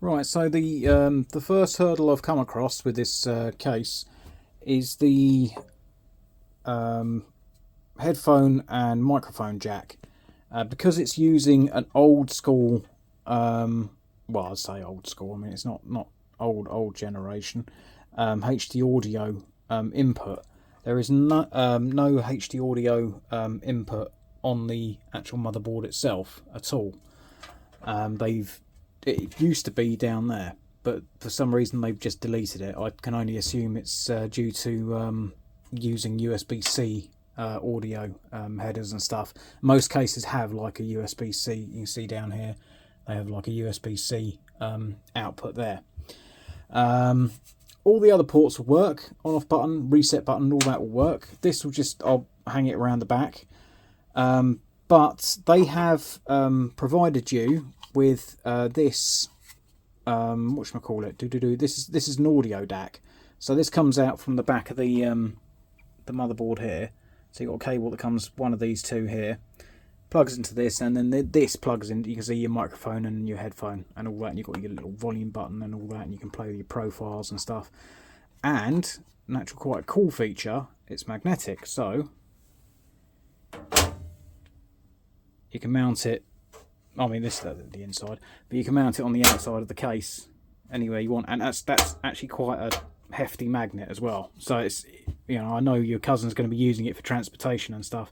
Right, so the first hurdle I've come across with this case is the um, headphone and microphone jack. Because it's using an old school, well, I'd say old school. I mean, it's not old generation HD audio input. There is no HD audio input on the actual motherboard itself at all. They've It used to be down there, but for some reason they've just deleted it. I can only assume it's due to using USB-C audio headers and stuff. Most cases have like a USB-C. You can see down here they have like a USB-C output there. All the other ports will work. On-off button, reset button, all that will work. This will just, I'll hang it around the back. But they have provided you with this whatchamacallit, this is an audio DAC. So this comes out from the back of the motherboard here. So you've got a cable that comes, one of these two here, plugs into this, and then this plugs in. You can see your microphone and your headphone and all that, and you've got your little volume button and all that, and you can play with your profiles and stuff. And natural, quite a cool feature, it's magnetic, so you can mount it. I mean, this is the inside, but you can mount it on the outside of the case anywhere you want, and that's actually quite a hefty magnet as well. So it's, you know, I know your cousin's going to be using it for transportation and stuff.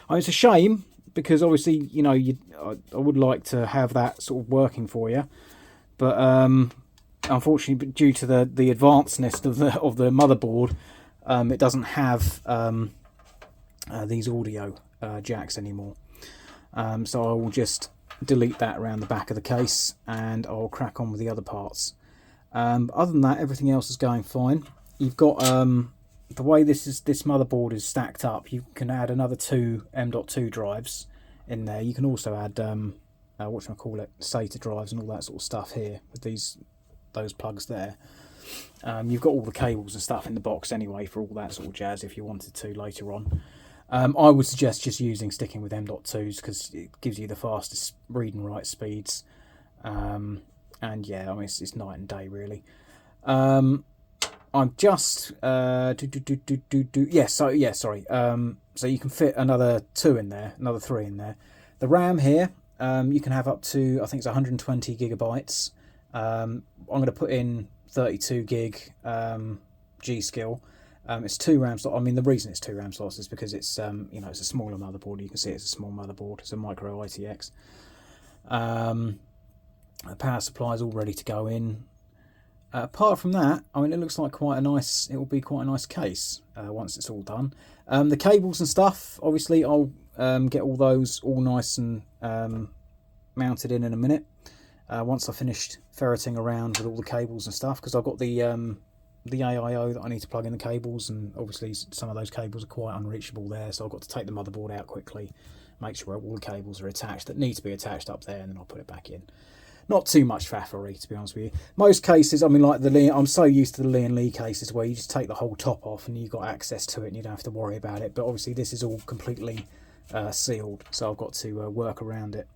It's a shame because obviously, you know, I would like to have that sort of working for you, but unfortunately, due to the advancedness of the motherboard, it doesn't have these audio jacks anymore. So I will just delete that around the back of the case and I'll crack on with the other parts. Other than that, everything else is going fine. You've got the way this motherboard is stacked up, you can add another two M.2 drives in there. You can also add SATA drives and all that sort of stuff here with those plugs there. You've got all the cables and stuff in the box anyway for all that sort of jazz if you wanted to later on. I would suggest just sticking with M.2s because it gives you the fastest read and write speeds. And yeah, I mean, it's night and day really. I'm just So you can fit another two in there, another three in there. The RAM here, you can have up to, I think it's 120 gigabytes. I'm going to put in 32 gig Gskill. It's 2 RAM slots. I mean, the reason it's 2 RAM slots is because it's you know, it's a smaller motherboard. You can see it's a small motherboard. It's a micro ITX. The power supply is all ready to go in. Apart from that, I mean, it looks like it will be quite a nice case once it's all done. The cables and stuff, obviously, I'll get all those all nice and mounted in a minute. Once I've finished ferreting around with all the cables and stuff, because I've got the AIO that I need to plug in the cables, and obviously some of those cables are quite unreachable there, so I've got to take the motherboard out quickly, make sure all the cables are attached that need to be attached up there, and then I'll put it back in. Not too much faffery, to be honest with you. Most cases, I mean, like I'm so used to the Lee & Lee cases where you just take the whole top off and you've got access to it and you don't have to worry about it, but obviously this is all completely sealed, so I've got to work around it.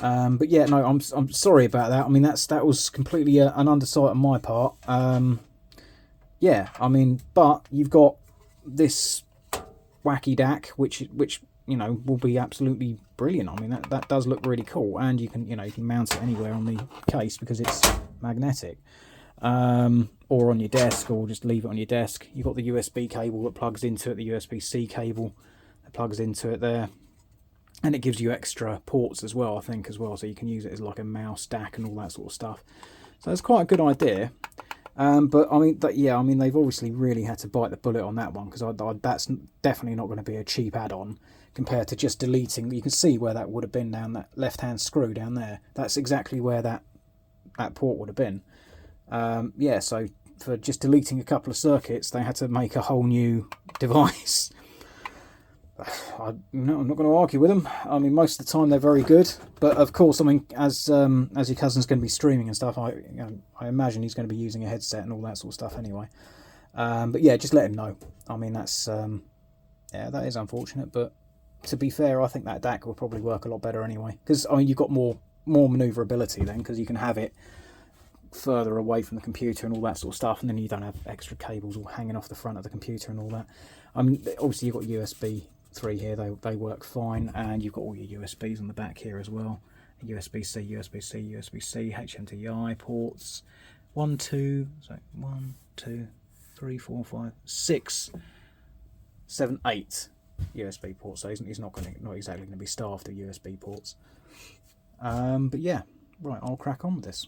But yeah, no, I'm sorry about that. I mean, that was completely an undersight on my part. Yeah, I mean, but you've got this wacky DAC, which you know will be absolutely brilliant. I mean, that does look really cool, and you can mount it anywhere on the case because it's magnetic, or on your desk, or just leave it on your desk. You've got the USB cable that plugs into it, the USB-C cable that plugs into it there, and it gives you extra ports as well, I think, as well, so you can use it as like a mouse DAC and all that sort of stuff. So it's quite a good idea. But I mean, yeah, I mean, they've obviously really had to bite the bullet on that one, because that's definitely not going to be a cheap add-on compared to just deleting. You can see where that would have been down that left-hand screw down there. That's exactly where that port would have been. Yeah, so for just deleting a couple of circuits, they had to make a whole new device. I'm not going to argue with them. I mean, most of the time they're very good, but of course, I mean, as your cousin's going to be streaming and stuff, I imagine he's going to be using a headset and all that sort of stuff anyway. But yeah, just let him know. I mean, that's yeah, that is unfortunate, but to be fair, I think that DAC will probably work a lot better anyway, because I mean, you've got more manoeuvrability then, because you can have it further away from the computer and all that sort of stuff, and then you don't have extra cables all hanging off the front of the computer and all that. Obviously you've got USB 3 here, they work fine, and you've got all your USBs on the back here as well. USB-C, USB-C, USB-C, HMDI ports. 1, 2, 3, 4, 5, 6, 7, 8 USB ports. So he's not exactly going to be starved of USB ports. But yeah, right, I'll crack on with this.